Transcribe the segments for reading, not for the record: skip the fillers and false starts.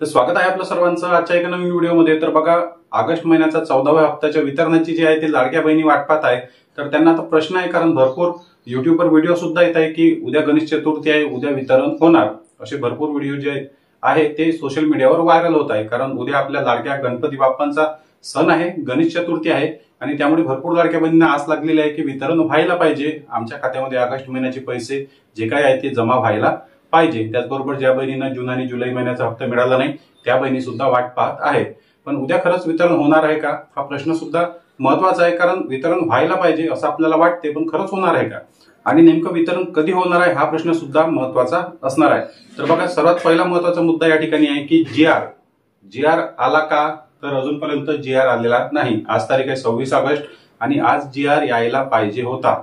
तर स्वागत आहे आपलं सर्वांचं आजच्या एका नवीन व्हिडिओमध्ये। तर बघा, ऑगस्ट महिन्याचा 14व्या हप्त्याच्या वितरणाची जी आहे ते लाडक्या बहिणी वाट पाहत आहे। तर त्यांना आता प्रश्न आहे, कारण भरपूर युट्यूबवर व्हिडिओ सुद्धा येत आहे की उद्या गणेश चतुर्थी आहे, उद्या वितरण होणार, असे भरपूर व्हिडिओ जे आहे ते सोशल मीडियावर व्हायरल होत आहे। कारण उद्या आपल्या लाडक्या गणपती बाप्पांचा सण आहे, गणेश चतुर्थी आहे आणि त्यामुळे भरपूर लाडक्या बहिणींना आस लागलेली आहे की वितरण व्हायला पाहिजे, आमच्या खात्यामध्ये ऑगस्ट महिन्याचे पैसे जे काही आहे ते जमा व्हायला पाहिजे। त्याचबरोबर ज्या बहिणींना जून आणि जुलै महिन्याचा हप्ता मिळाला नाही त्या बहिणी सुद्धा वाट पाहत आहेत। पण उद्या खरंच वितरण होणार आहे का, हा प्रश्न सुद्धा महत्वाचा आहे। कारण वितरण व्हायला पाहिजे असं आपल्याला वाटते, पण खरंच होणार आहे का आणि नेमकं वितरण कधी होणार आहे हा प्रश्न सुद्धा महत्वाचा असणार आहे। तर बघा, सर्वात पहिला महत्वाचा मुद्दा या ठिकाणी आहे की जी आर आला का, तर अजूनपर्यंत जी आर आलेला नाही। आज तारीख आहे 26 ऑगस्ट आणि आज जी आर यायला पाहिजे होता।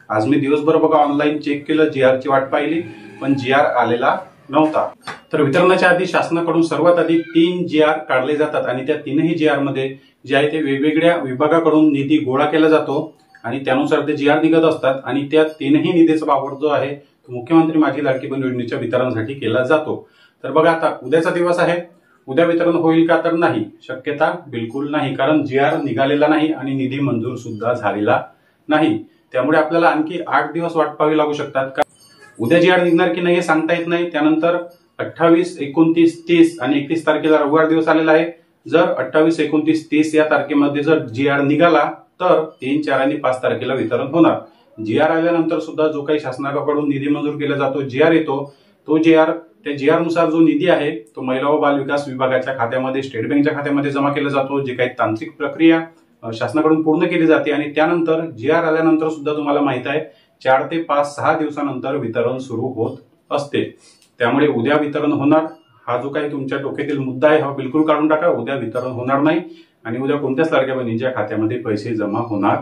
आज मी दिवसभर बघा ऑनलाईन चेक केलं, जी आर ची वाट पाहिली पण जी आर आलेला नव्हता। तर वितरणाच्या आधी शासनाकडून सर्वात आधी 3 जी आर काढले जातात आणि त्या तीनही जी आर मध्ये जे आहे ते वेगवेगळ्या विभागाकडून निधी गोळा केला जातो आणि त्यानुसार ते जी आर निघत असतात आणि त्या तीनही निधीचा वापर जो आहे तो मुख्यमंत्री माझी लाडकी बहीण योजनेच्या वितरणासाठी केला जातो। तर बघा, आता उद्याचा दिवस आहे, उद्या वितरण होईल का, तर नाही, शक्यता बिलकुल नाही। कारण जी आर निघालेला नाही आणि निधी मंजूर सुद्धा झालेला नाही, त्यामुळे आपल्याला आणखी 8 दिवस वाट पाहावी लागू शकतात। उद्या जी आर निघणार की नाही हे सांगता येत नाही। त्यानंतर 28, 29, 30 आणि 31 तारखेला रविवार दिवस आलेला आहे। जर 28, 29, 30 या तारखेमध्ये जर जी आर निघाला तर 3, 4 आणि 5 तारखेला वितरण होणार। जी आर आल्यानंतर सुद्धा जो काही शासनाकडून निधी मंजूर केला जातो, जी आर येतो, तो जी आर त्या जी आर नुसार जो निधी आहे तो महिला व बाल विकास विभागाच्या खात्यामध्ये, स्टेट बँकच्या खात्यामध्ये जमा केला जातो। जे काही तांत्रिक प्रक्रिया शासनाकडून पूर्ण केली जाते आणि त्यानंतर जी आर आल्यानंतर सुद्धा तुम्हाला माहित आहे 4 ते 5-6 दिवसानंतर वितरण सुरू होत असते। त्यामुळे उद्या वितरण होणार हा जो काही तुमच्या डोक्यातील मुद्दा आहे हा बिलकुल काढून टाका। उद्या वितरण होणार नाही आणि उद्या कोणत्याच लाडक्या बहिणींच्या खात्यामध्ये पैसे जमा होणार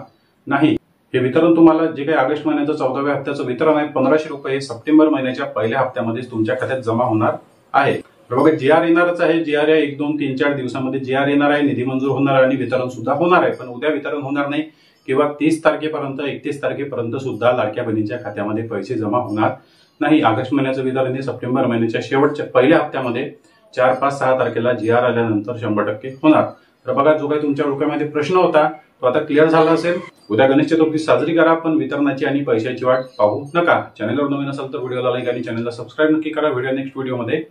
नाही। हे वितरण तुम्हाला जे काही ऑगस्ट महिन्याचं 14व्या हप्त्याचं वितरण आहे 1500 रुपये सप्टेंबर महिन्याच्या पहिल्या हप्त्यामध्ये तुमच्या खात्यात जमा होणार आहे। तर बघा, जी आर येणारच आहे, जी आर 1, 2, 3, 4 दिवसामध्ये जी आर येणार आहे, निधी मंजूर होणार आणि वितरण सुद्धा होणार आहे। पण उद्या वितरण होणार नाही किंवा 30 तारखेपर्यंत 31 तारखेपर्यंत सुद्धा लाडक्या बहिणींच्या खात्यामध्ये पैसे जमा होणार नाही। ऑगस्ट महिन्याचं वितरण हे सप्टेंबर महिन्याच्या शेवटच्या पहिल्या हप्त्यामध्ये 4, 5, 6 तारखेला जी आर आल्यानंतर 100% होणार। तर बघा, जो काही तुमच्या डोक्यामध्ये प्रश्न होता तो आता क्लिअर झाला असेल। उद्या गणेश चतुर्थी साजरी करा, पण वितरणाची आणि पैशाची वाट पाहू नका। चॅनलवर नवीन असाल तर व्हिडिओला लाईक आणि चॅनलला सबस्क्राईब नक्की करा। व्हिडिओ नेक्स्ट व्हिडिओमध्ये